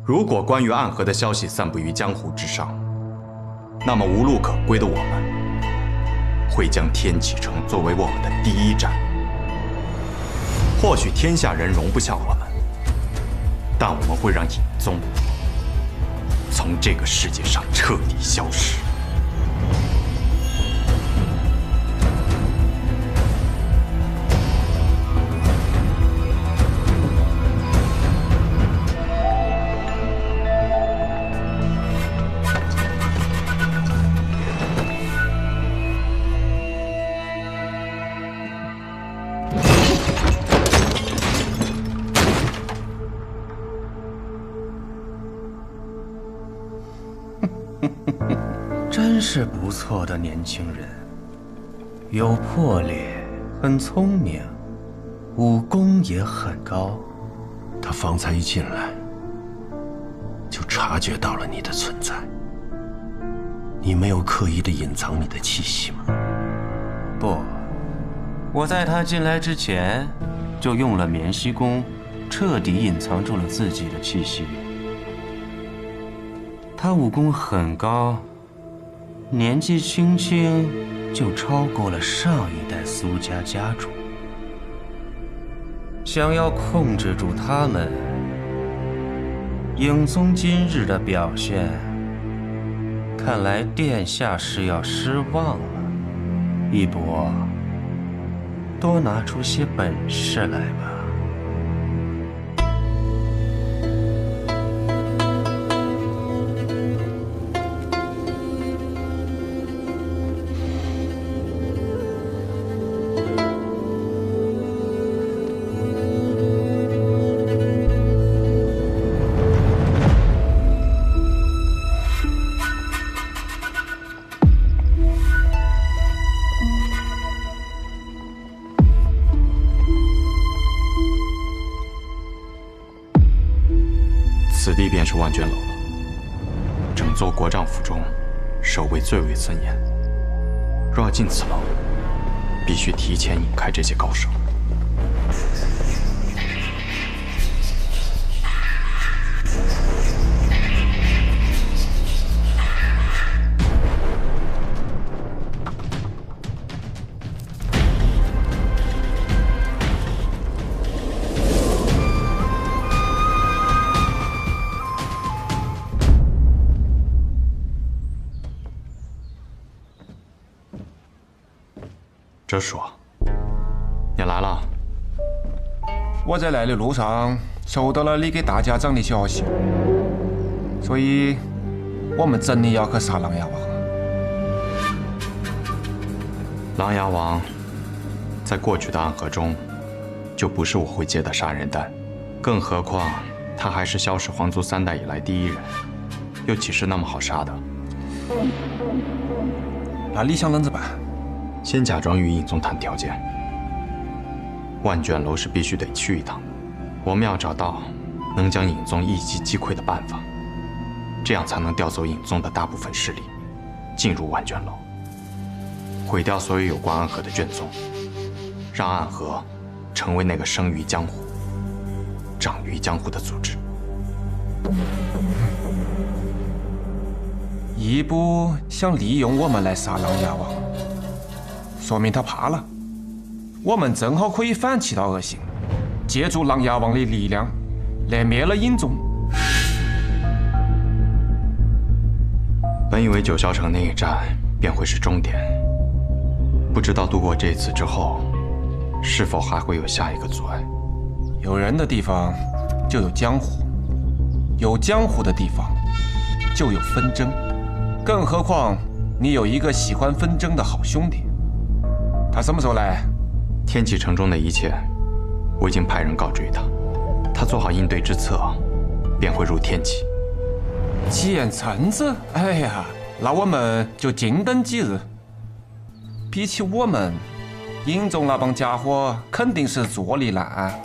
如果关于暗河的消息散布于江湖之上，那么无路可归的我们，会将天启城作为我们的第一站。或许天下人容不下我们，但我们会让隐宗从这个世界上彻底消失。真是不错的年轻人，有魄力，很聪明，武功也很高。他方才一进来，就察觉到了你的存在。你没有刻意的隐藏你的气息吗？不，我在他进来之前，就用了绵息功，彻底隐藏住了自己的气息。他武功很高。年纪轻轻就超过了上一代苏家家主，想要控制住他们，影宗今日的表现，看来殿下是要失望了。一博，多拿出些本事来吧。此地便是万卷楼了。整座国丈府中，守卫最为森严。若要进此楼，必须提前引开这些高手。这叔，你来了。我在来的路上收到了你给大家长的消息，所以我们真的要去杀琅琊王。琅琊王在过去的暗河中，就不是我会接的杀人弹，更何况他还是萧氏皇族3代以来第一人，又岂是那么好杀的？那你想啷子办？先假装与尹宗谈条件。万卷楼是必须得去一趟的，我们要找到能将尹宗一击击溃的办法，这样才能调走尹宗的大部分势力，进入万卷楼，毁掉所有有关暗河的卷宗，让暗河成为那个生于江湖、长于江湖的组织。义部想利用我们来杀琅琊王，说明他怕了。我们正好可以反其道而行，借助琅琊王的力量来灭了尹宗。本以为九霄城那一战便会是终点，不知道度过这次之后，是否还会有下一个阻碍。有人的地方就有江湖，有江湖的地方就有纷争，更何况你有一个喜欢纷争的好兄弟。他什么时候来？天启城中的一切，我已经派人告知于他，他做好应对之策，便会入天启。简臣子，哎呀，那我们就静等几日。比起我们，尹宗那帮家伙肯定是坐立难安。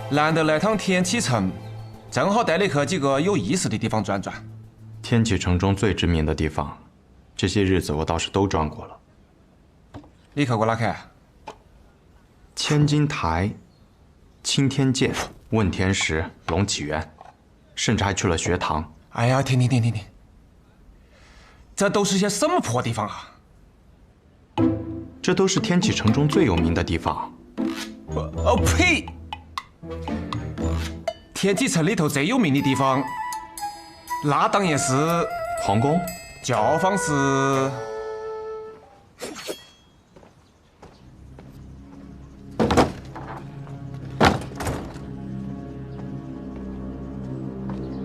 难得来趟天启城，正好带你去几个有意思的地方转转。天启城中最知名的地方，这些日子我倒是都转过了。你去过哪去？千金台、青天剑、问天石、龙起源，甚至还去了学堂。哎呀，停！这都是些什么破地方啊？这都是天启城中最有名的地方。呸！天启城里头最有名的地方，那当然是皇宫。教坊是。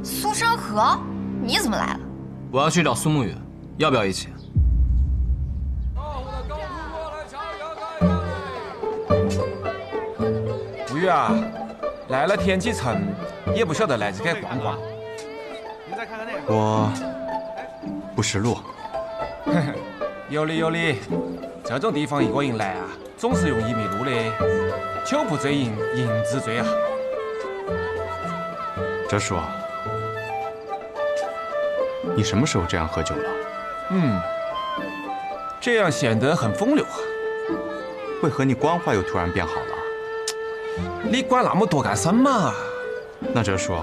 苏山河，你怎么来了？我要去找苏沐雨，要不要一起？沐雨啊，来了天启城，也不晓得来这该逛逛。我不识路。有理，这种地方一个人来啊，总是容易迷路的。酒不醉饮，饮自醉啊。哲叔，你什么时候这样喝酒了？这样显得很风流啊。为何你官话又突然变好了？你管那么多干什么？那哲叔，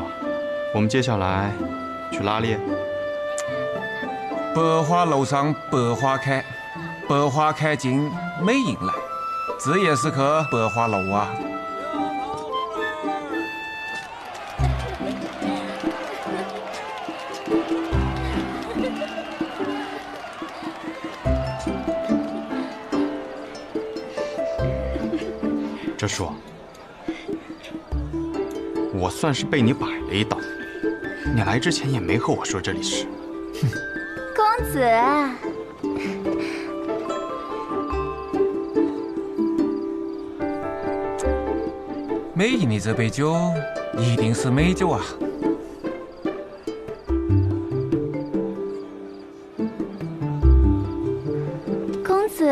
我们接下来去哪里？百花楼上百花开，百花开尽美人来，自然是去百花楼啊。哲叔，我算是被你摆了一道。你来之前也没和我说这里是。公子，美人的这杯酒一定是美酒啊！公子，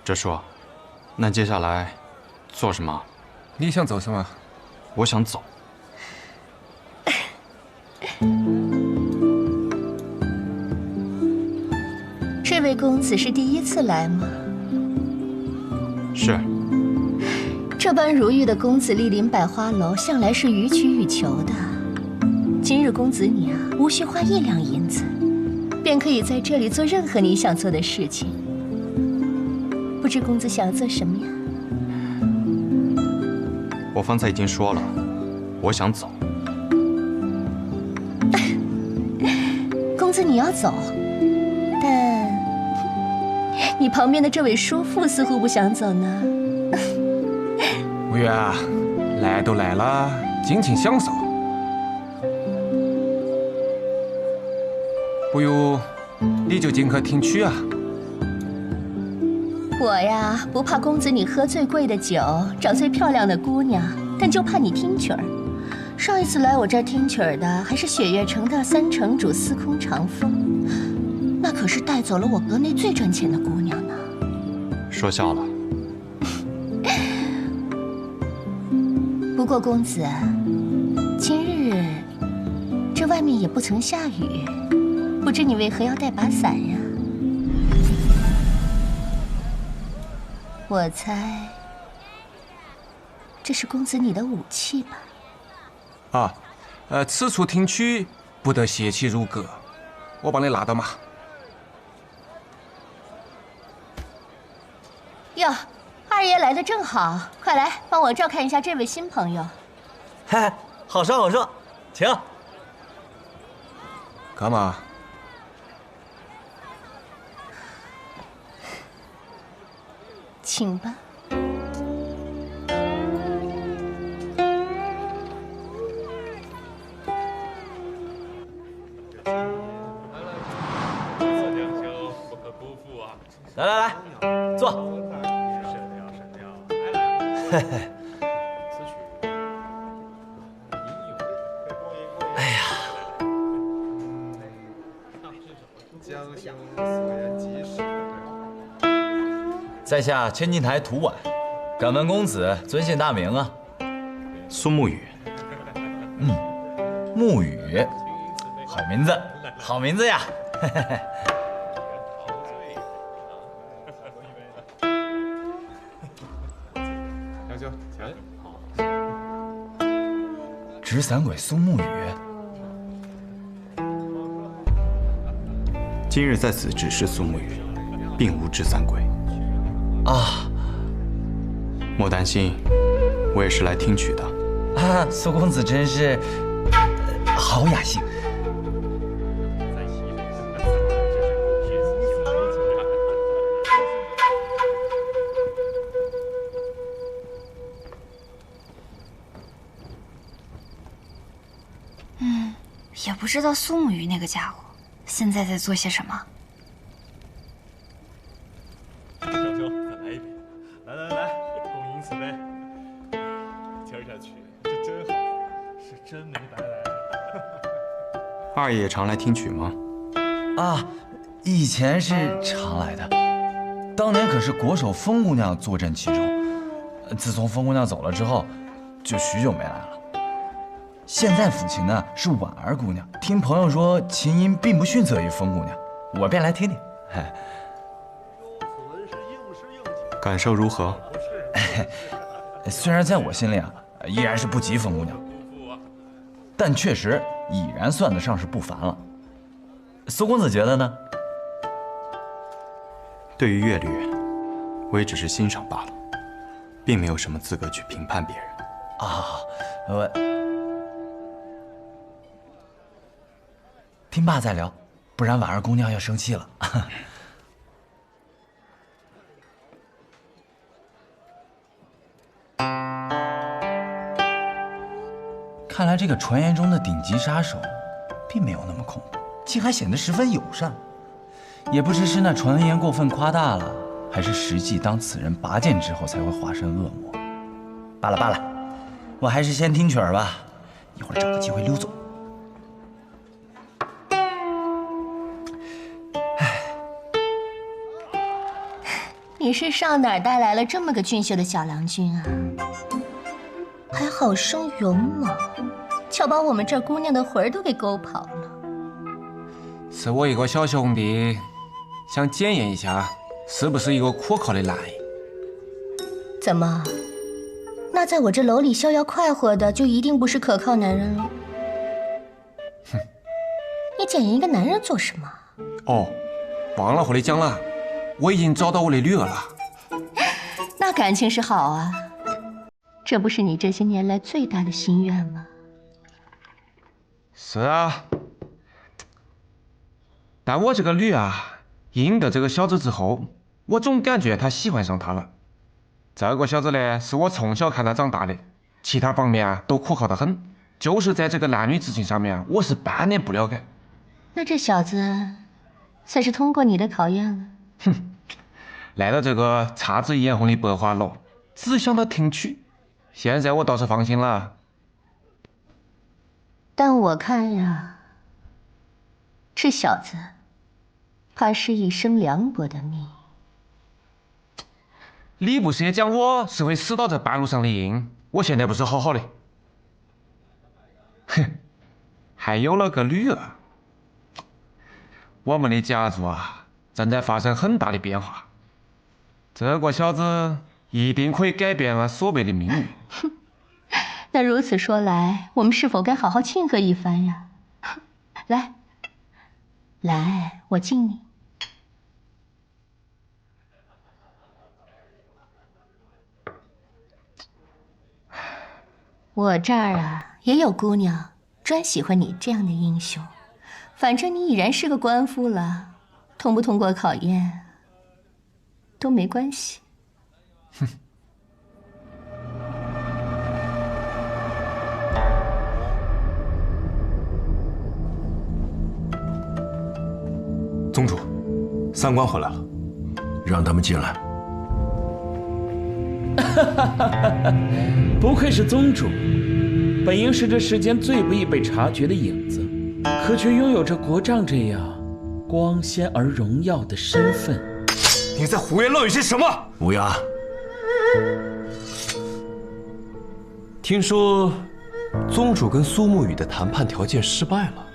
哲叔，那接下来做什么？你想做什么？我想走。这位公子是第一次来吗？是。这般如玉的公子莅临百花楼，向来是予取予求的。今日公子你啊，无需花1两银子，便可以在这里做任何你想做的事情。不知公子想要做什么呀？我方才已经说了，我想走。公子你要走，但你旁边的这位叔父似乎不想走呢。沐雨啊，来都来了，尽情享受。不如你就进去听曲啊。我呀，不怕公子你喝最贵的酒，找最漂亮的姑娘，但就怕你听曲儿。上一次来我这儿听曲儿的，还是雪月城的3城主司空长风，那可是带走了我阁内最赚钱的姑娘呢。说笑了。不过公子，今日这外面也不曾下雨，不知你为何要带把伞呀？我猜，这是公子你的武器吧？此处听曲不得邪气入阁，我帮你拿到嘛。哟，二爷来的正好，快来帮我照看一下这位新朋友。嗨，好说好说，请。干嘛？请吧。来来来，坐。嘿嘿。哎呀，在下千金台涂婉，敢问公子尊姓大名啊？苏沐雨。沐雨，好名字，好名字呀！执散鬼苏沐雨，今日在此指示苏沐雨，并无执散鬼啊。莫担心，我也是来听曲的。啊，苏公子真是好雅兴。也不知道苏沐雨那个家伙现在在做些什么。小秋，再来一杯！来，共饮此杯。听下去这真好，是真没白来。二爷常来听曲吗？啊，以前是常来的，当年可是国手风姑娘坐镇其中。自从风姑娘走了之后，就许久没来了。现在抚琴的是婉儿姑娘，听朋友说琴音并不逊色于风姑娘，我便来听听。感受如何？虽然在我心里啊，依然是不及风姑娘，但确实已然算得上是不凡了。苏公子觉得呢？对于乐律，我也只是欣赏罢了，并没有什么资格去评判别人。我听罢再聊，不然婉儿姑娘要生气了。看来这个传言中的顶级杀手，并没有那么恐怖，竟还显得十分友善。也不知是那传言过分夸大了，还是实际当此人拔剑之后才会化身恶魔。罢了，我还是先听曲儿吧，一会儿找个机会溜走。你是上哪儿带来了这么个俊秀的小郎君啊？还好生勇猛，巧把我们这儿姑娘的魂儿都给勾跑了。是我一个小兄弟，想检验一下是不是一个可靠的男人。怎么？那在我这楼里逍遥快活的，就一定不是可靠男人了？哼！你检验一个男人做什么？哦，忘了和你讲了，我已经找到我的女儿了。那感情是好啊，这不是你这些年来最大的心愿吗？是啊，但我这个女啊，应得这个小子之后，我总感觉他喜欢上他了。这个小子呢，是我从小看他长大的，其他方面啊都可靠得很，就是在这个男女之情上面啊，我是半点不了解。那这小子算是通过你的考验了。哼，来到这个姹紫嫣红的百花楼，只想到听曲，现在我倒是放心了。但我看呀，这小子怕是一生凉薄的命。你不是也讲我是会死到这半路上的鹰？我现在不是好好的。哼，还有了个女儿。我们的家族啊，正在发生很大的变化。这个小子一定可以改变了所谓的命运。那如此说来，我们是否该好好庆贺一番呀？来，我敬你。我这儿啊也有姑娘，专喜欢你这样的英雄。反正你已然是个官夫了，通不通过考验都没关系。哼。宗主，三官回来了，让他们进来。不愧是宗主，本应是这世间最不易被察觉的影子，可却拥有着国丈这样光鲜而荣耀的身份。你在胡言乱语些什么？乌鸦，听说宗主跟苏沐雨的谈判条件失败了。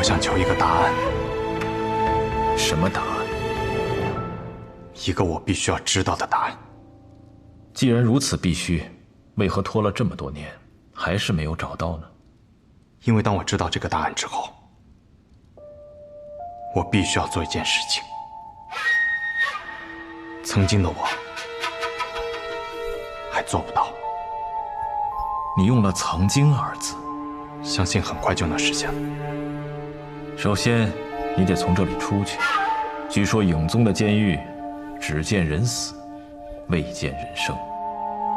想求一个答案。什么答案？一个我必须要知道的答案。既然如此必须，为何拖了这么多年，还是没有找到呢？因为当我知道这个答案之后，我必须要做一件事情。曾经的我还做不到。你用了“曾经”二字，相信很快就能实现。首先，你得从这里出去。据说影宗的监狱只见人死，未见人生。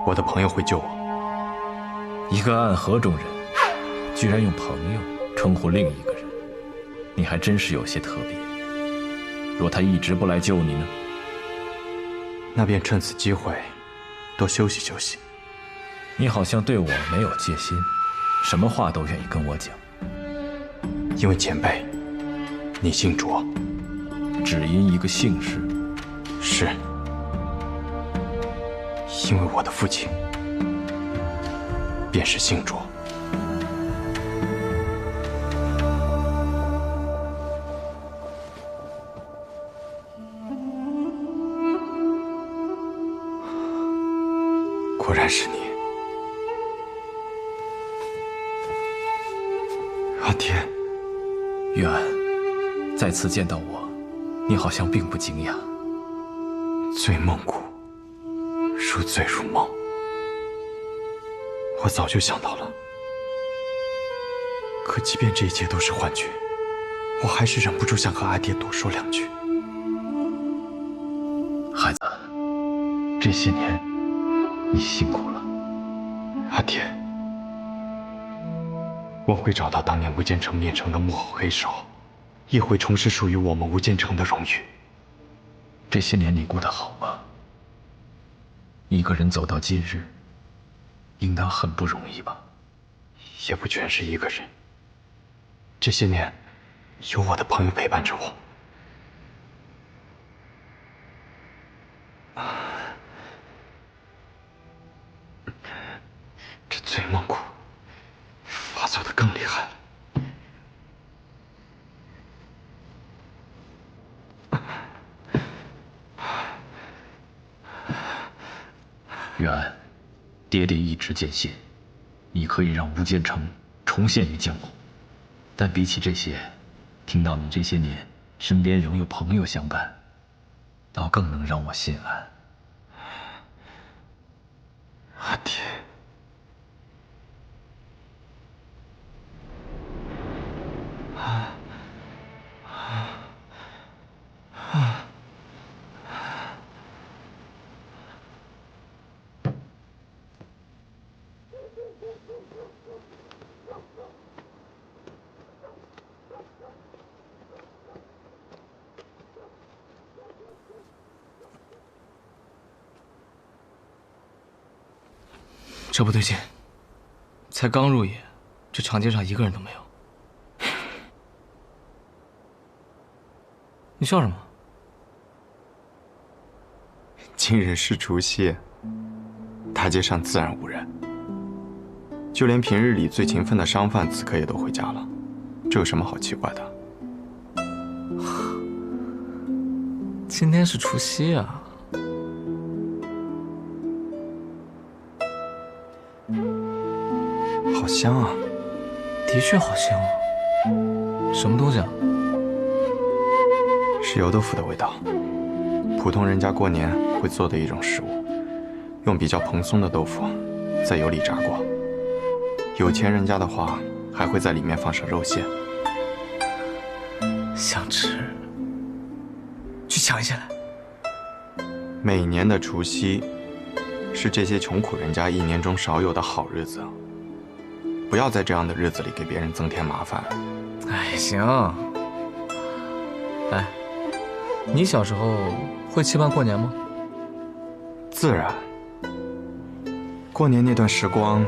我的朋友会救我。一个暗河中人，居然用朋友称呼另一个人，你还真是有些特别。若他一直不来救你呢？那便趁此机会多休息休息。你好像对我没有戒心，什么话都愿意跟我讲。因为前辈，你姓卓，只因一个姓氏？是。因为我的父亲便是姓卓。果然是你，阿天。渊，再次见到我，你好像并不惊讶。醉梦谷，如醉如梦。我早就想到了，可即便这一切都是幻觉，我还是忍不住想和阿爹多说两句。孩子，这些年你辛苦了。阿爹，我会找到当年无间城灭城的幕后黑手，也会重拾属于我们无间城的荣誉。这些年你过得好吗？一个人走到今日，应当很不容易吧？也不全是一个人。这些年，有我的朋友陪伴着我。这醉梦谷发作的更厉害了。渊，爹爹一直坚信，你可以让无间城重现于江湖。但比起这些，听到你这些年身边仍有朋友相伴，倒更能让我心安。阿爹，这不对劲，才刚入夜，这长街上一个人都没有。你笑什么？今日是除夕，大街上自然无人，就连平日里最勤奋的商贩此刻也都回家了，这有什么好奇怪的？今天是除夕啊！好香啊！的确好香啊！什么东西啊？是油豆腐的味道，普通人家过年会做的一种食物，用比较蓬松的豆腐在油里炸过。有钱人家的话，还会在里面放上肉馅。想吃，去抢一些来。每年的除夕，是这些穷苦人家一年中少有的好日子。不要在这样的日子里给别人增添麻烦。哎，行。哎，你小时候会期盼过年吗？自然。过年那段时光，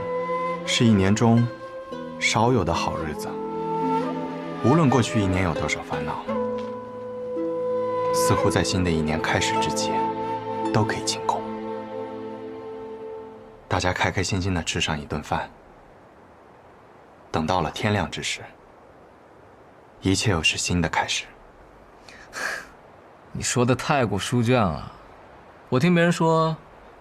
是一年中少有的好日子。无论过去一年有多少烦恼，似乎在新的一年开始之际，都可以清空。大家开开心心地吃上一顿饭。等到了天亮之时，一切又是新的开始。你说的太过书卷了。我听别人说，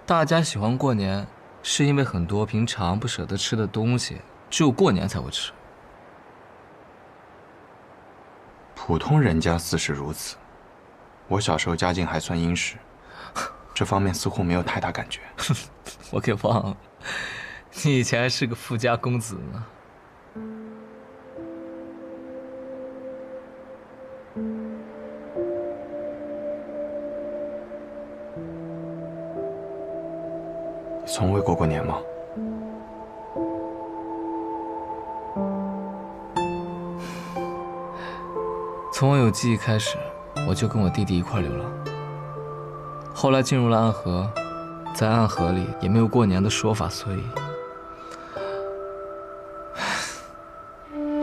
大家喜欢过年，是因为很多平常不舍得吃的东西，只有过年才会吃。普通人家自是如此，我小时候家境还算殷实，这方面似乎没有太大感觉。我给忘了，你以前还是个富家公子呢。你从未过过年吗？从我有记忆开始，我就跟我弟弟一块流浪。后来进入了暗河，在暗河里也没有过年的说法，所以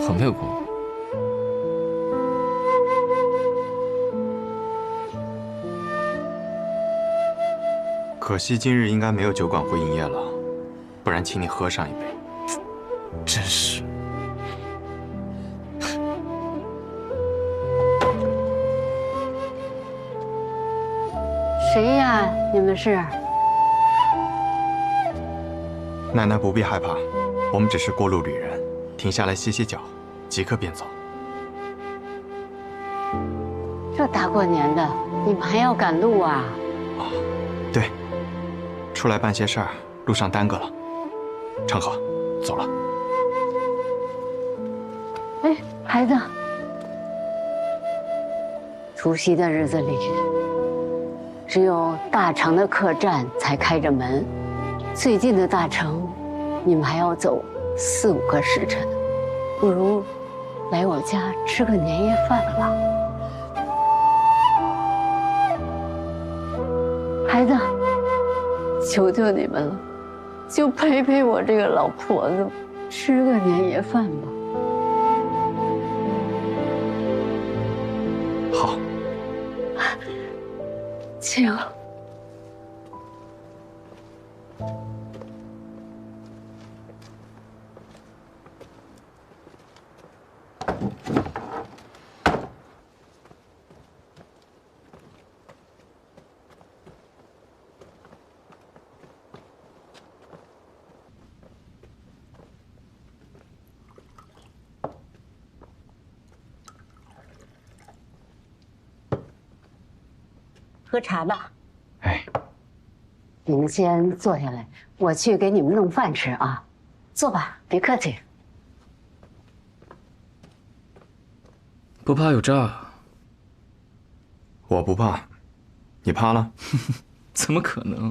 我没有过。可惜今日应该没有酒馆会营业了，不然请你喝上一杯。真是。谁呀？你们是？奶奶不必害怕，我们只是过路旅人，停下来歇歇脚，即刻便走。这大过年的，你们还要赶路啊？对，出来办些事儿，路上耽搁了。成河，走了。哎，孩子，除夕的日子里，只有大城的客栈才开着门，最近的大城，你们还要走4、5个时辰，不如来我家吃个年夜饭吧。孩子，求求你们了，就陪陪我这个老婆子，吃个年夜饭吧。好，请。喝茶吧。哎，你们先坐下来，我去给你们弄饭吃啊。坐吧，别客气。不怕有诈？我不怕，你怕了？怎么可能？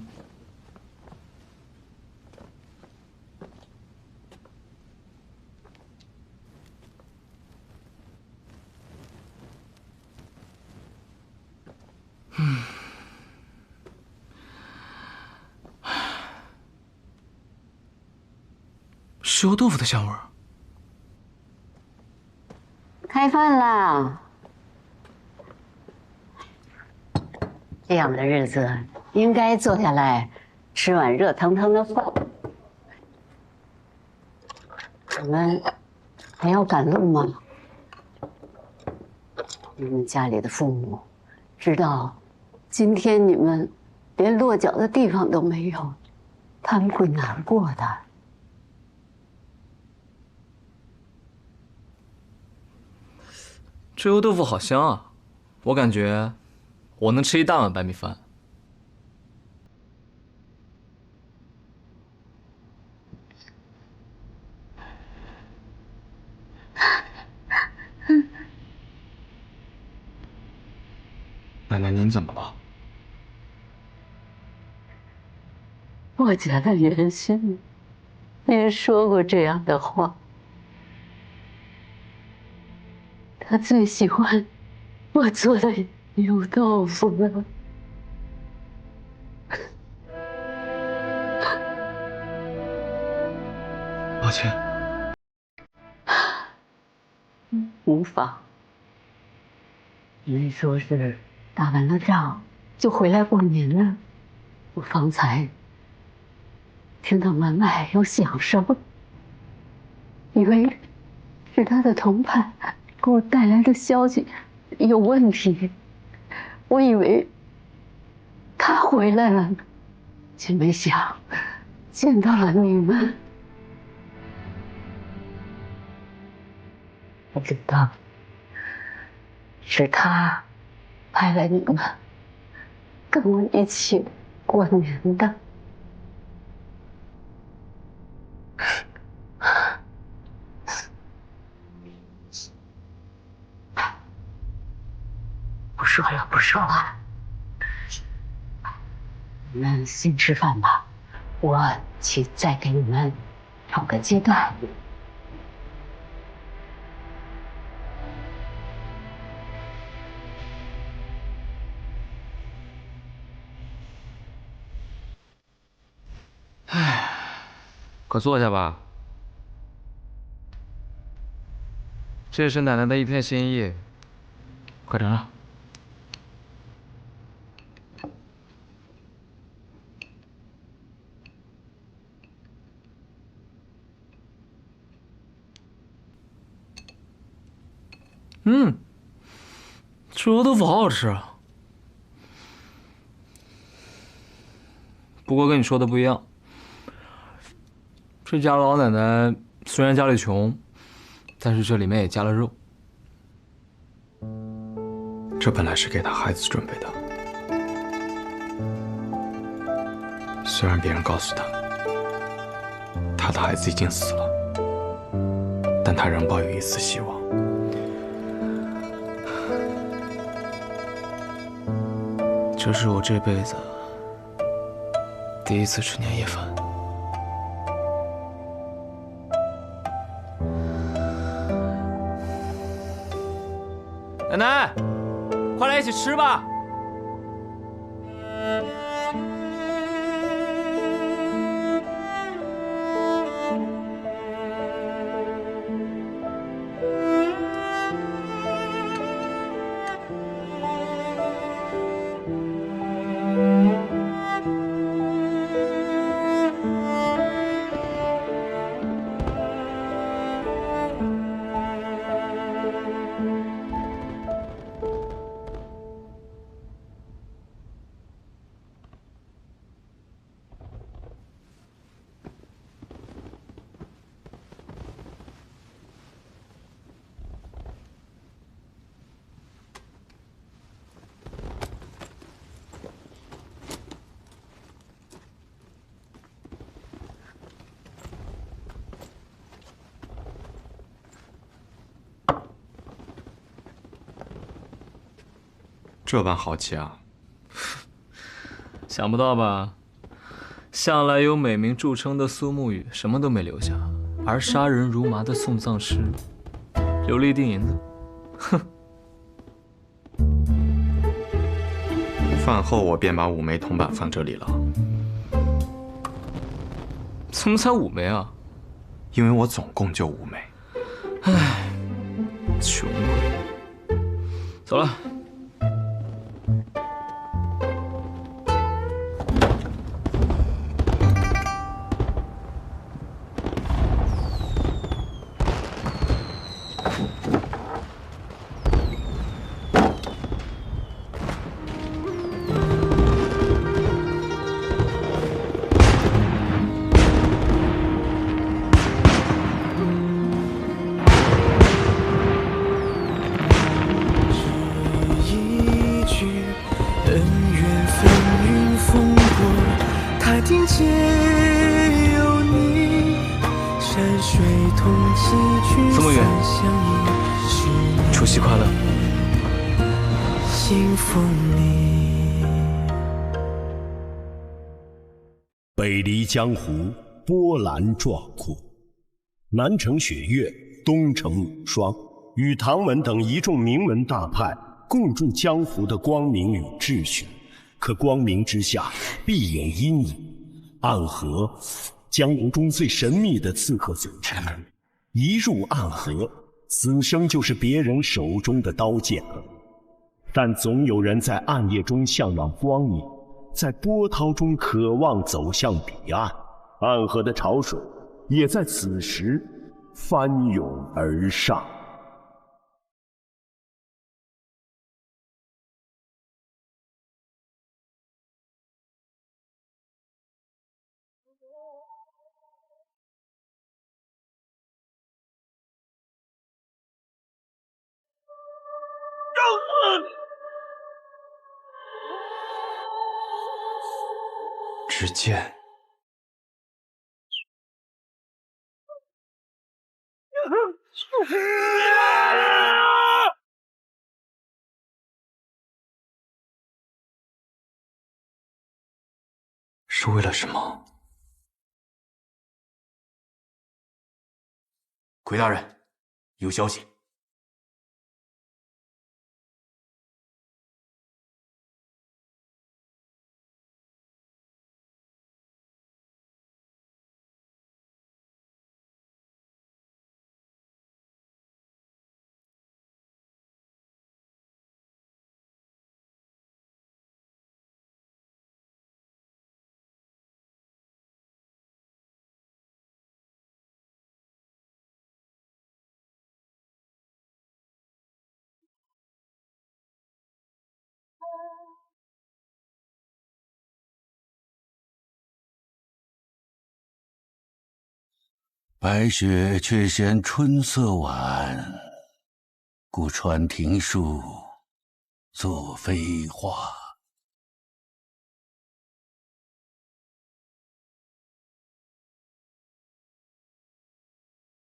石油豆腐的香味儿。开饭啦！这样的日子应该坐下来吃碗热腾腾的饭。你们还要赶路吗？你们家里的父母知道今天你们连落脚的地方都没有，他们会难过的。这油豆腐好香啊！我感觉我能吃一大碗白米饭。奶奶，您怎么了？我觉得原先您说过这样的话。他最喜欢我做的油豆腐了。抱歉。无妨。您说是打完了仗就回来过年了，我方才听到门外有响声，以为是他的同伴给我带来的消息有问题，我以为他回来了，却没想见到了你们。我知道是他派来你们跟我一起过年的。不说了，不说了，你们先吃饭吧，我去再给你们找个阶段。唉，快坐下吧。这是奶奶的一片心意，快尝尝。这鹅豆腐好好吃啊。不过跟你说的不一样，这家老奶奶虽然家里穷，但是这里面也加了肉。这本来是给他孩子准备的，虽然别人告诉他，他的孩子已经死了，但他仍抱有一丝希望。这是我这辈子第一次吃年夜饭。奶奶，快来一起吃吧！这般豪气啊！想不到吧？向来有美名著称的苏沐雨什么都没留下，而杀人如麻的送葬师留了一锭银子。哼！饭后我便把5枚铜板放这里了。怎么才5枚啊？因为我总共就5枚。唉，穷鬼。走了。苏沐雨，除夕快乐！北离江湖，波澜壮阔，南承雪月，东承母霜，与唐文等一众名门大派共筑江湖的光明与秩序。可光明之下必有阴影，暗河，江湖中最神秘的刺客组织。一入暗河，此生就是别人手中的刀剑了。但总有人在暗夜中向往光明，在波涛中渴望走向彼岸。暗河的潮水也在此时翻涌而上。执剑。是为了什么？奎大人，有消息。白雪却嫌春色晚，故穿庭树作飞花。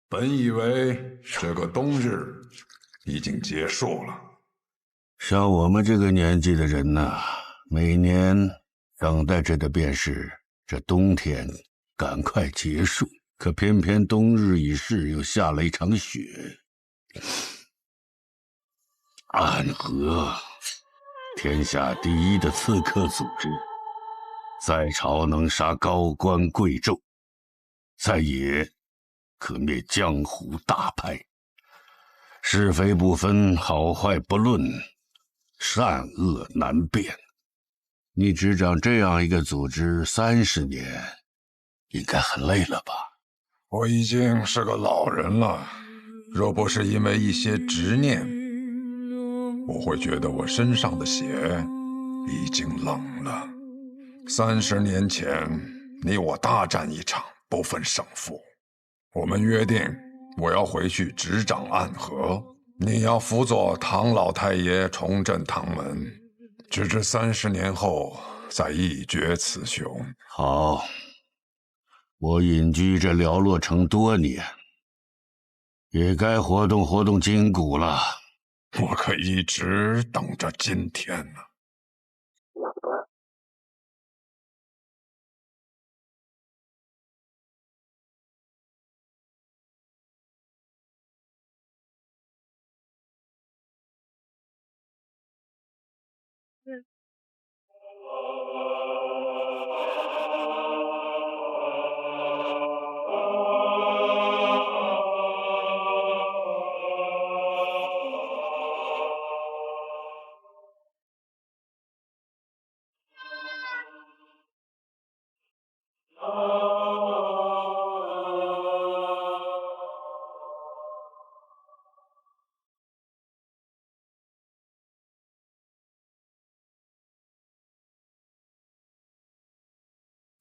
本以为这个冬日已经结束了。像我们这个年纪的人呐，每年等待着的便是这冬天赶快结束。可偏偏冬日已逝，又下了一场雪。暗河，天下第一的刺客组织，在朝能杀高官贵胄，在野可灭江湖大派，是非不分，好坏不论，善恶难辨。你执掌这样一个组织30年，应该很累了吧？我已经是个老人了，若不是因为一些执念，我会觉得我身上的血已经冷了。30年前，你我大战一场，不分胜负。我们约定，我要回去执掌暗河，你要辅佐唐老太爷重振唐门，直至30年后再一决雌雄。好。我隐居这寥落城多年，也该活动活动筋骨了。我可一直等着今天呢。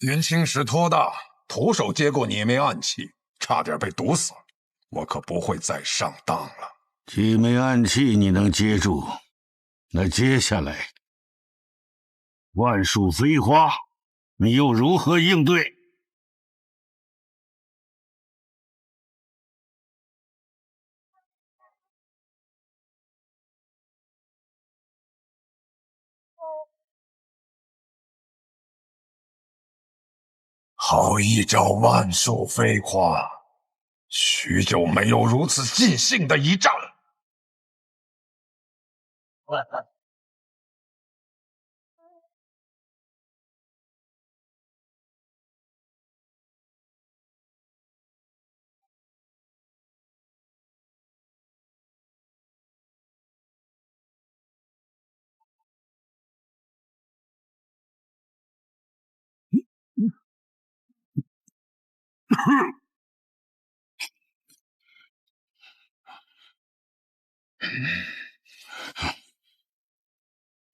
云青石托大，徒手接过几枚暗器，差点被毒死。我可不会再上当了。几枚暗器你能接住，那接下来万树飞花，你又如何应对？好一招万树飞花，许久没有如此尽兴的一战。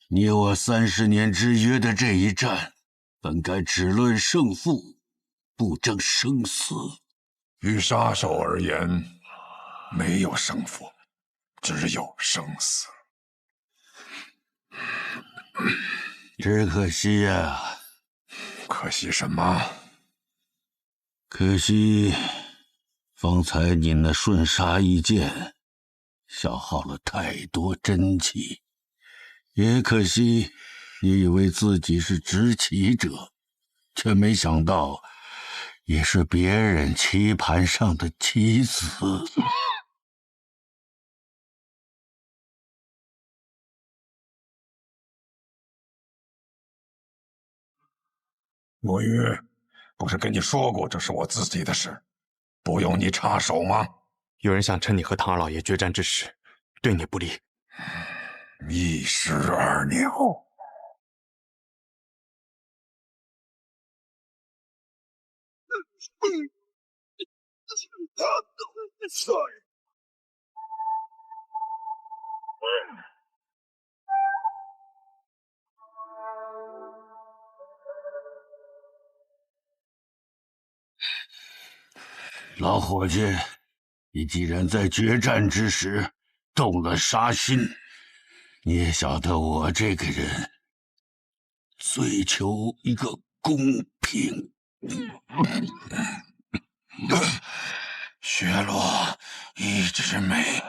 你我30年之约的这一战，本该只论胜负，不争生死。于杀手而言，没有胜负，只有生死。只可惜呀。可惜什么？可惜方才你那瞬杀一剑消耗了太多真气，也可惜你以为自己是执棋者，却没想到也是别人棋盘上的棋子。墨玉，不是跟你说过这是我自己的事，不用你插手吗？有人想趁你和唐二老爷决战之时，对你不利。一石二鸟。老伙计，你既然在决战之时动了杀心，你也晓得我这个人追求一个公平。雪落一枝梅，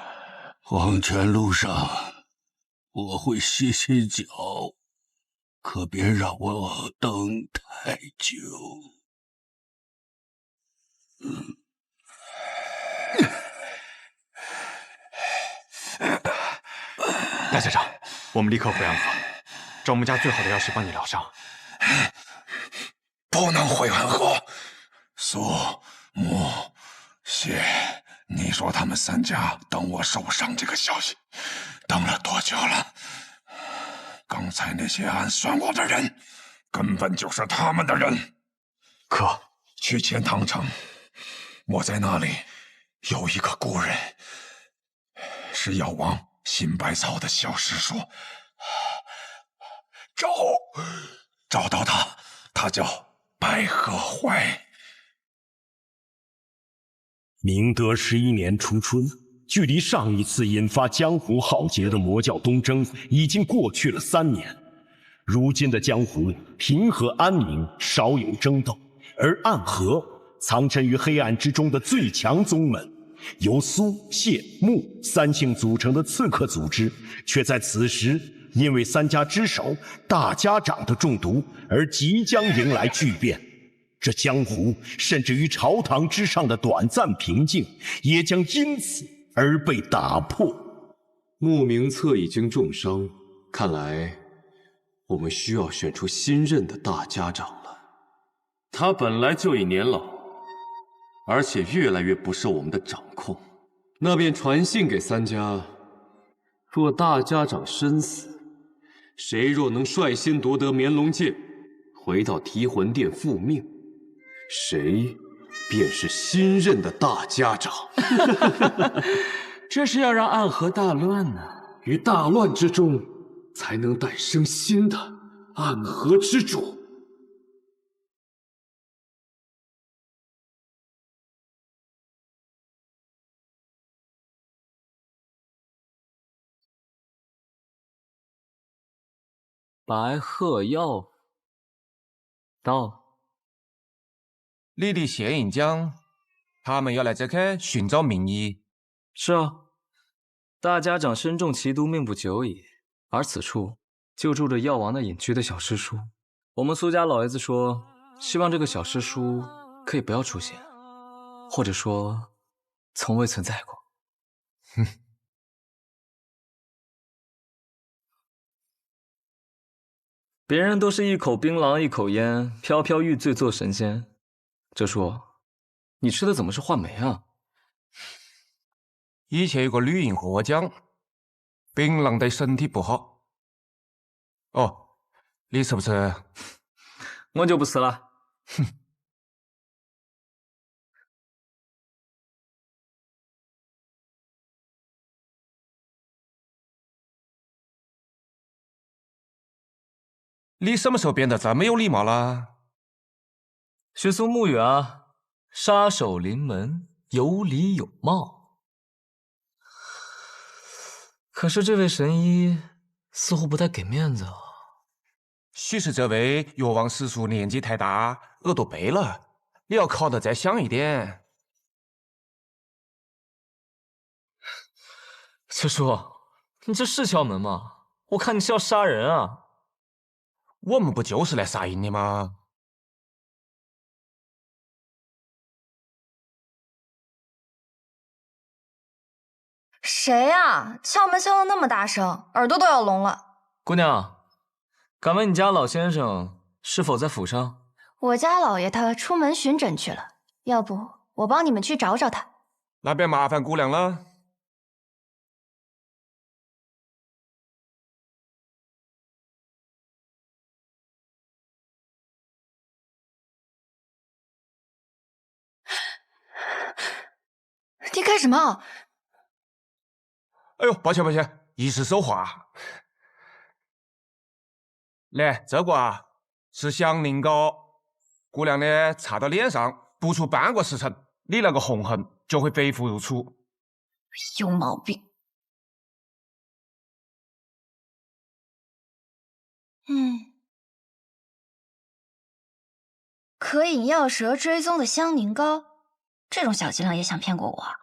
黄泉路上我会歇歇脚，可别让我等太久。大家长，我们立刻回安河，找我们家最好的药师帮你疗伤。不能回安河。苏、木、谢，你说他们三家等我受伤这个消息，等了多久了？刚才那些暗算我的人，根本就是他们的人。可去钱塘城，我在那里有一个故人，是药王辛百草的小师叔。找到他，他叫白鹤怀。明德11年初春，距离上一次引发江湖浩劫的魔教东征已经过去了3年。如今的江湖平和安宁，少有争斗，而暗河藏身于黑暗之中的最强宗门，由苏、谢、穆3姓组成的刺客组织，却在此时因为3家之首大家长的中毒而即将迎来巨变。这江湖甚至于朝堂之上的短暂平静，也将因此而被打破。穆名策已经重伤，看来我们需要选出新任的大家长了。他本来就已年老，而且越来越不受我们的掌控。那便传信给3家，若大家长身死，谁若能率先夺得绵龙剑，回到提魂殿复命，谁便是新任的大家长。这是要让暗河大乱呢。于大乱之中，才能诞生新的暗河之主。白鹤药到，你的谢银江，他们要来这里寻找名医。是啊，大家长身中奇毒，命不久矣。而此处就住着药王那隐居的小师叔。我们苏家老爷子说，希望这个小师叔可以不要出现，或者说从未存在过。哼。别人都是一口槟榔一口烟，飘飘欲醉做神仙。这叔，你吃的怎么是话梅啊？以前有个女人和我讲，槟榔对身体不好。哦，你是不是？我就不是了。哼。你什么时候变得这么有礼貌了？学苏沐雨啊，杀手临门，有礼有貌。可是这位神医似乎不太给面子啊。许是这位越王师叔年纪太大，耳朵背了，你要考得再响一点。师叔，你这是敲门吗？我看你是要杀人啊！我们不就是来杀人的吗？谁呀？敲门敲得那么大声，耳朵都要聋了。姑娘，敢问你家老先生是否在府上？我家老爷他出门巡诊去了，要不我帮你们去找找他。那便麻烦姑娘了。你干什么？哎呦，抱歉抱歉，一时手滑。来，这个啊是祥宁膏，姑娘呢擦到脸上，不出半个时辰，你那个红痕就会恢复如初。有毛病。可引药蛇追踪的香凝膏，这种小伎俩也想骗过我啊？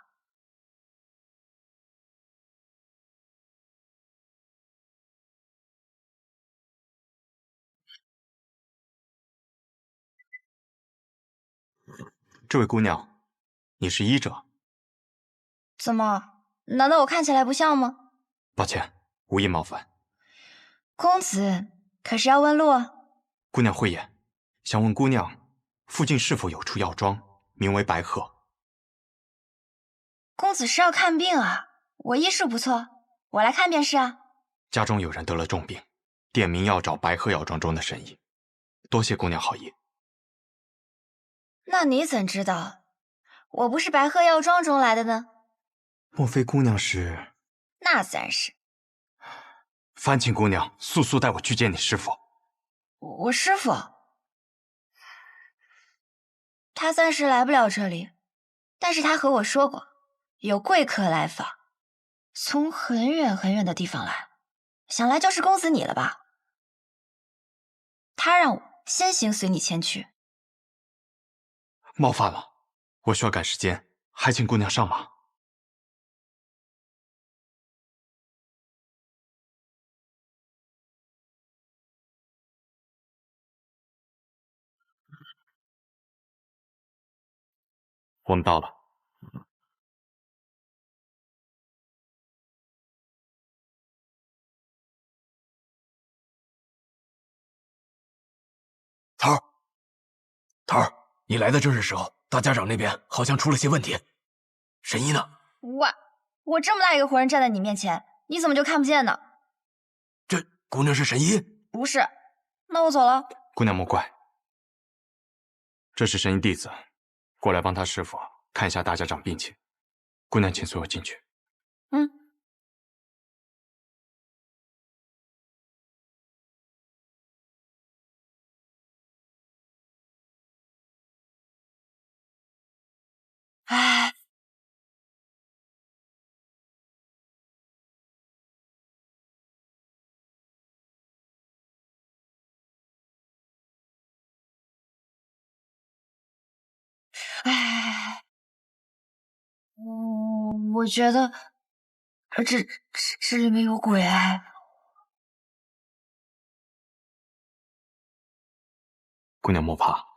这位姑娘，你是医者？怎么？难道我看起来不像吗？抱歉，无意冒犯。公子可是要问路啊？姑娘慧眼，想问姑娘，附近是否有处药庄，名为白鹤？公子是要看病啊？我医术不错，我来看便是啊。家中有人得了重病，点名要找白鹤药庄中的神医，多谢姑娘好意。那你怎知道我不是白鹤药庄中来的呢？莫非姑娘是？那自然是。烦请姑娘速带我去见你师父。我师父？他暂时来不了这里，但是他和我说过，有贵客来访，从很远很远的地方来，想来就是公子你了吧？他让我先行随你前去。冒犯了，我需要赶时间，还请姑娘上马。我们到了。头儿，你来的正是时候，大家长那边好像出了些问题。神医呢？我这么大一个活人站在你面前，你怎么就看不见呢？这姑娘是神医？不是，那我走了。姑娘莫怪，这是神医弟子，过来帮他师父看一下大家长病情。姑娘，请随我进去。唉，我觉得这里面有鬼哎。姑娘莫怕。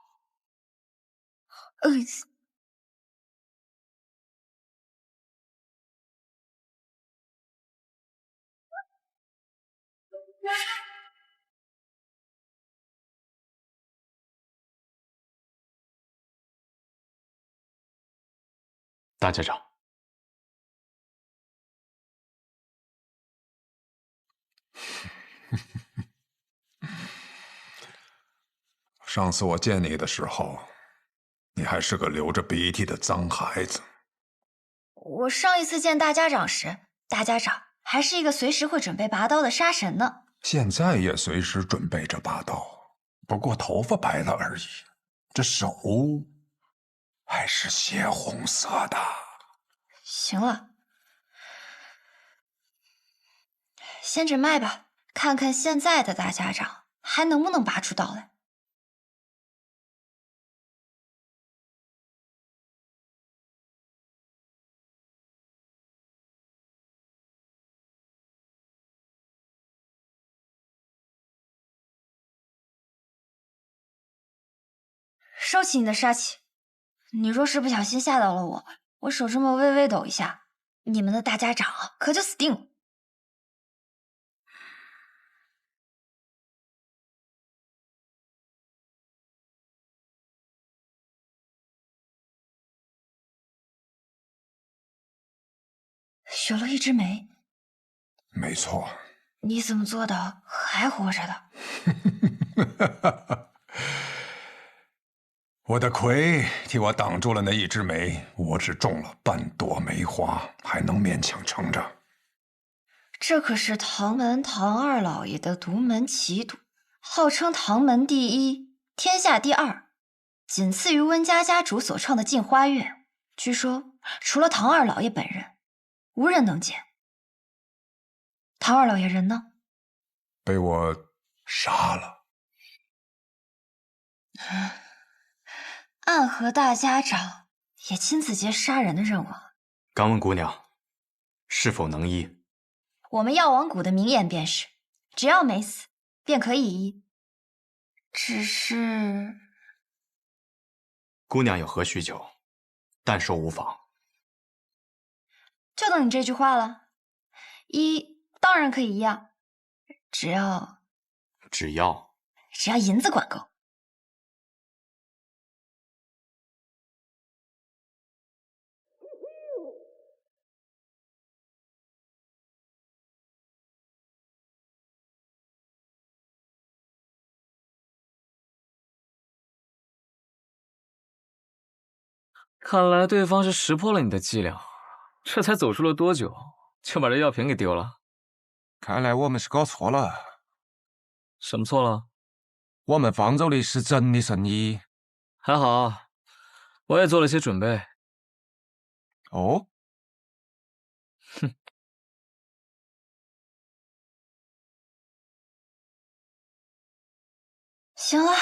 大家长，上次我见你的时候，你还是个流着鼻涕的脏孩子。我上一次见大家长时，大家长还是一个随时会准备拔刀的杀神呢。现在也随时准备着拔刀，不过头发白了而已，这手还是血红色的。行了，先诊脉吧，看看现在的大家长还能不能拔出刀来？收起你的杀气，你若是不小心吓到了我，我手这么微微抖一下，你们的大家长可就死定了。许了一枝梅，没错。你怎么做的还活着的？我的魁替我挡住了那一枝梅，我只种了半朵梅花，还能勉强撑着。这可是唐门唐二老爷的独门奇赌，号称唐门第一，天下第二，仅次于温家家主所创的镜花月。据说除了唐二老爷本人，无人能见。唐二老爷人呢？被我杀了。暗河大家长也亲自接杀人的任务。敢问姑娘，是否能医？我们药王谷的名言便是，只要没死，便可以医。只是……姑娘有何需求，但说无妨。就等你这句话了。医当然可以医啊，只要银子管够。看来对方是识破了你的伎俩，这才走出了多久，就把这药瓶给丢了。看来我们是搞错了。什么错了？我们方舟里是真的生意。还好，我也做了些准备。哦？哼。行了，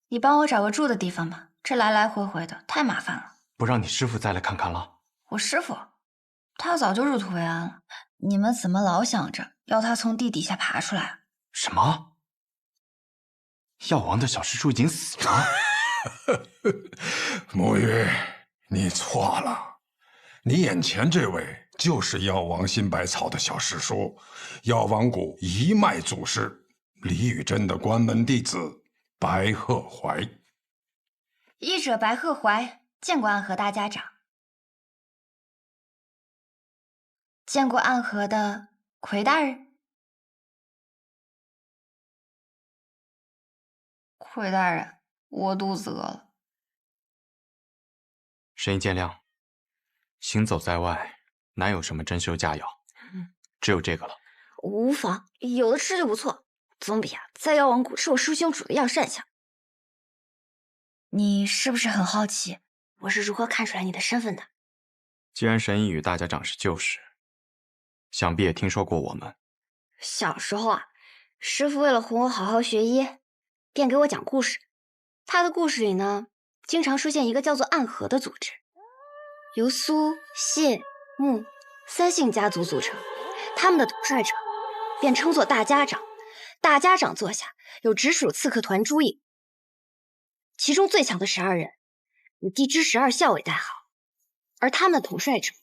你帮我找个住的地方吧。这来来回回的太麻烦了。不让你师傅再来看看了？我师傅，他早就入土为安了。你们怎么老想着要他从地底下爬出来？什么？药王的小师叔已经死了？沐玉，你错了。你眼前这位就是药王新百草的小师叔，药王谷一脉祖师李宇珍的关门弟子白鹤怀。医者白鹤怀，见过暗河大家长。见过暗河的魁大人。魁大人，我肚子饿了。神医见谅，行走在外，哪有什么珍馐佳肴，只有这个了。无妨，有的吃就不错，总比在药王谷吃我师兄煮的药膳香。你是不是很好奇，我是如何看出来你的身份的？既然神医与大家长是旧识，想必也听说过我们。小时候师父为了哄我好好学医，便给我讲故事。他的故事里呢，经常出现一个叫做暗河的组织，由苏、谢、穆3姓家族组成。他们的统帅者便称作大家长。大家长座下有直属刺客团诸营，其中最强的12人以地支12校为代号，而他们的统帅者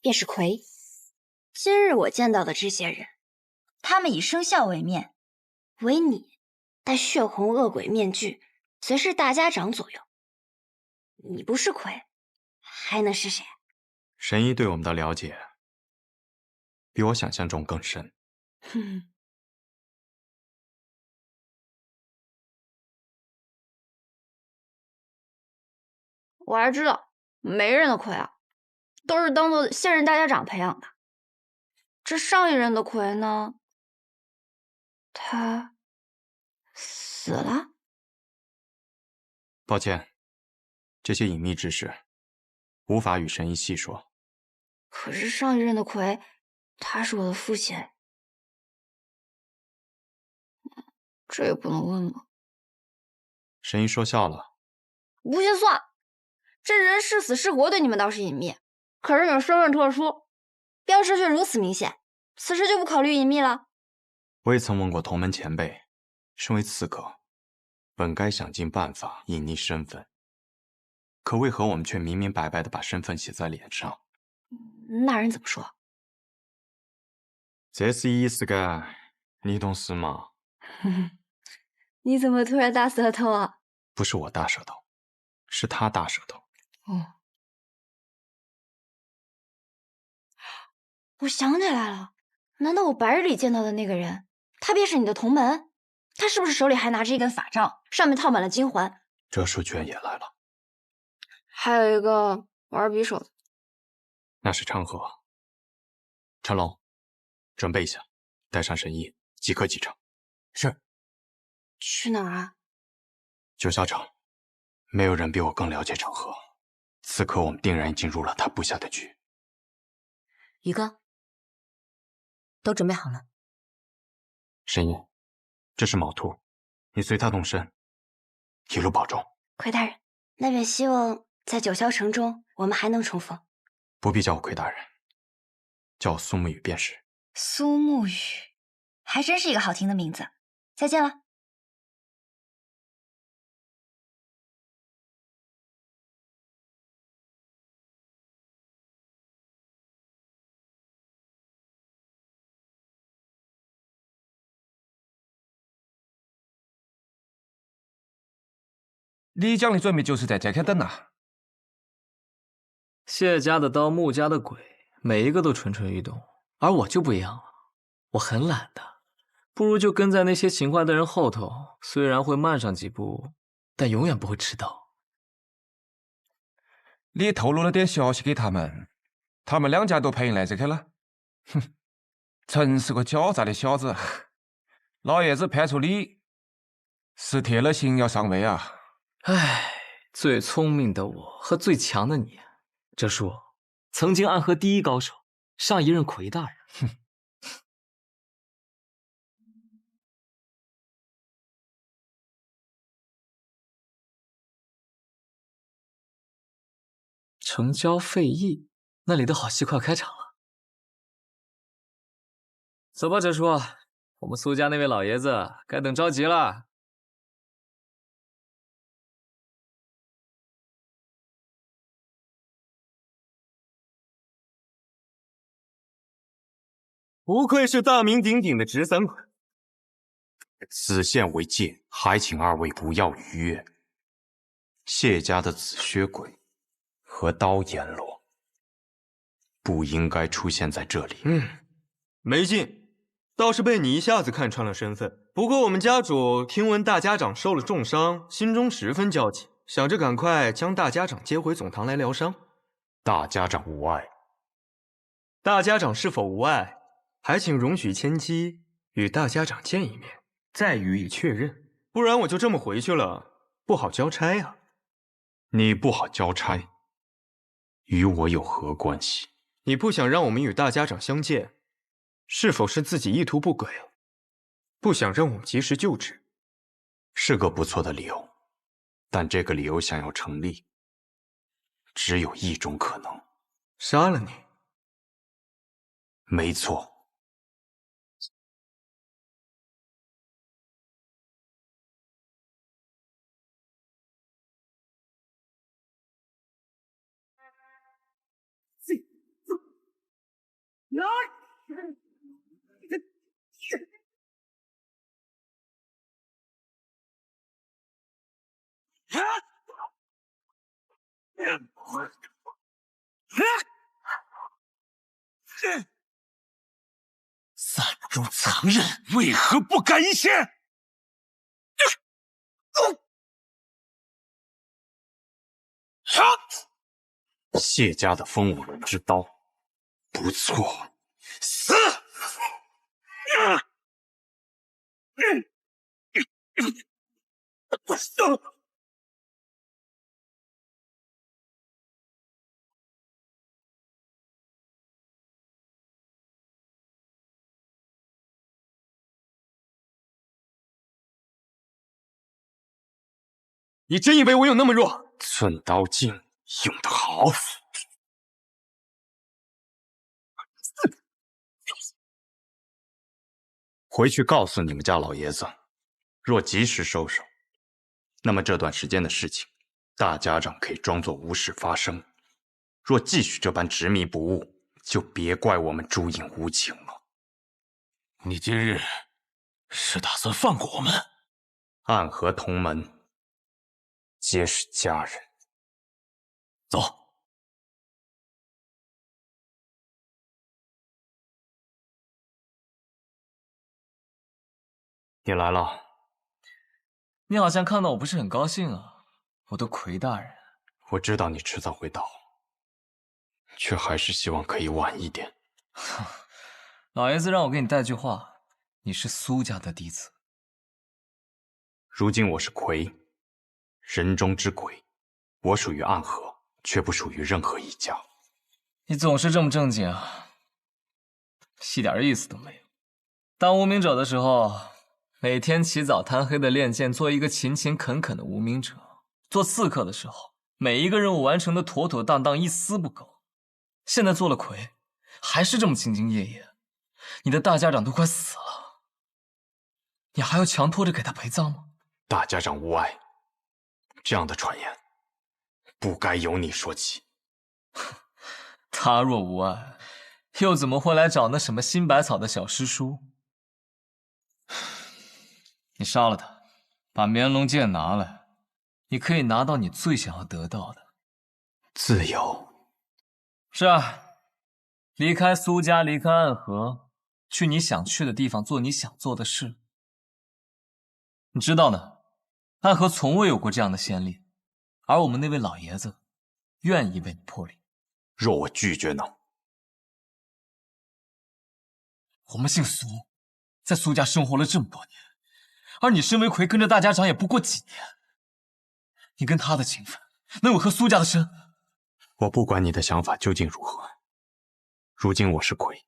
便是魁。今日我见到的这些人，他们以生肖为面，唯你戴血红恶鬼面具，随侍大家长左右。你不是魁，还能是谁？神医对我们的了解，比我想象中更深。哼。我还知道，每人的魁都是当做现任大家长培养的。这上一任的魁呢，他死了。抱歉，这些隐秘之事无法与神医细说。可是上一任的魁，他是我的父亲。这也不能问吗？神医说笑了。不信算，这人是死是活对你们倒是隐秘，可是你们身份特殊，标识却如此明显，此时就不考虑隐秘了。我也曾问过同门前辈，身为刺客，本该想尽办法隐匿身份，可为何我们却明明白白的把身份写在脸上？那人怎么说？这是意思个，你懂事吗？你怎么突然大舌头啊？不是我大舌头，是他大舌头。哦，我想起来了，难道我白日里见到的那个人，他便是你的同门？他是不是手里还拿着一根法杖，上面套满了金环？这时居然也来了，还有一个玩匕首的，那是昌河。陈龙，准备一下，带上神医，即刻启程。是。去哪儿啊？九霄城，没有人比我更了解昌河，此刻我们定然已经入了他布下的局。宇哥，都准备好了。神医，这是卯兔，你随他动身，一路保重。魁大人，那便希望在九霄城中我们还能重逢。不必叫我魁大人，叫我苏沐雨便是。苏沐雨，还真是一个好听的名字。再见了。你讲的准备就是在这开等啊？谢家的刀，穆家的鬼，每一个都蠢蠢欲动，而我就不一样了，我很懒的，不如就跟在那些勤快的人后头，虽然会慢上几步，但永远不会迟到。你透露了点消息给他们，他们两家都配人来这开了。哼，真是个狡诈的小子！老爷子判处你是铁了心要上位啊！唉，最聪明的我和最强的你，这是我曾经暗河第一高手，上一任魁大人。哼。城郊废驿，那里的好戏快要开场了。走吧，哲叔，我们苏家那位老爷子该等着急了。不愧是大名鼎鼎的直三魁。此线为界，还请二位不要逾越。谢家的紫靴鬼和刀阎罗不应该出现在这里。没劲，倒是被你一下子看穿了身份。不过我们家主听闻大家长受了重伤，心中十分焦急，想着赶快将大家长接回总堂来疗伤。大家长无碍。大家长是否无碍？还请容许千机与大家长见一面，再予以确认。不然我就这么回去了，不好交差啊。你不好交差，与我有何关系？你不想让我们与大家长相见，是否是自己意图不轨？不想让我们及时救治？是个不错的理由，但这个理由想要成立，只有一种可能：杀了你。没错。散入残忍，为何不敢一些？谢家的风舞龙之刀，不错。死！你真以为我有那么弱？寸刀镜用得好。回去告诉你们家老爷子，若及时收手，那么这段时间的事情，大家长可以装作无事发生；若继续这般执迷不悟，就别怪我们朱隐无情了。你今日是打算放过我们？暗河同门，皆是家人。走。你来了。你好像看到我不是很高兴啊，我的魁大人。我知道你迟早会到，却还是希望可以晚一点。老爷子让我给你带句话，你是苏家的嫡子。如今我是魁，人中之魁，我属于暗河，却不属于任何一家。你总是这么正经啊，一点意思都没有。当无名者的时候，每天起早贪黑的练剑，做一个勤勤恳恳的无名者；做刺客的时候，每一个任务完成的妥妥当当，一丝不苟。现在做了魁，还是这么兢兢业业。你的大家长都快死了，你还要强拖着给他陪葬吗？大家长无碍，这样的传言不该由你说起。他若无碍，又怎么会来找那什么新百草的小师叔？你杀了他，把绵龙剑拿来，你可以拿到你最想要得到的自由。是啊，离开苏家，离开暗河，去你想去的地方，做你想做的事。你知道呢，暗河从未有过这样的先例，而我们那位老爷子愿意为你破例。若我拒绝呢？我们姓苏，在苏家生活了这么多年，而你身为魁，跟着大家长也不过几年，你跟他的情分能有和苏家的深？我不管你的想法究竟如何，如今我是魁，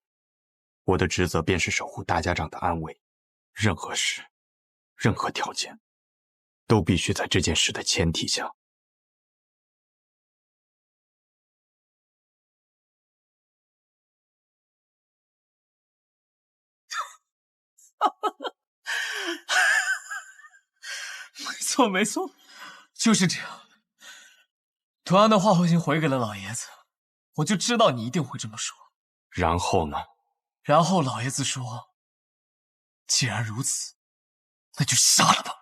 我的职责便是守护大家长的安危，任何事，任何条件，都必须在这件事的前提下。没错，就是这样。同样的话我已经回给了老爷子，我就知道你一定会这么说。然后呢？然后老爷子说，既然如此，那就杀了吧。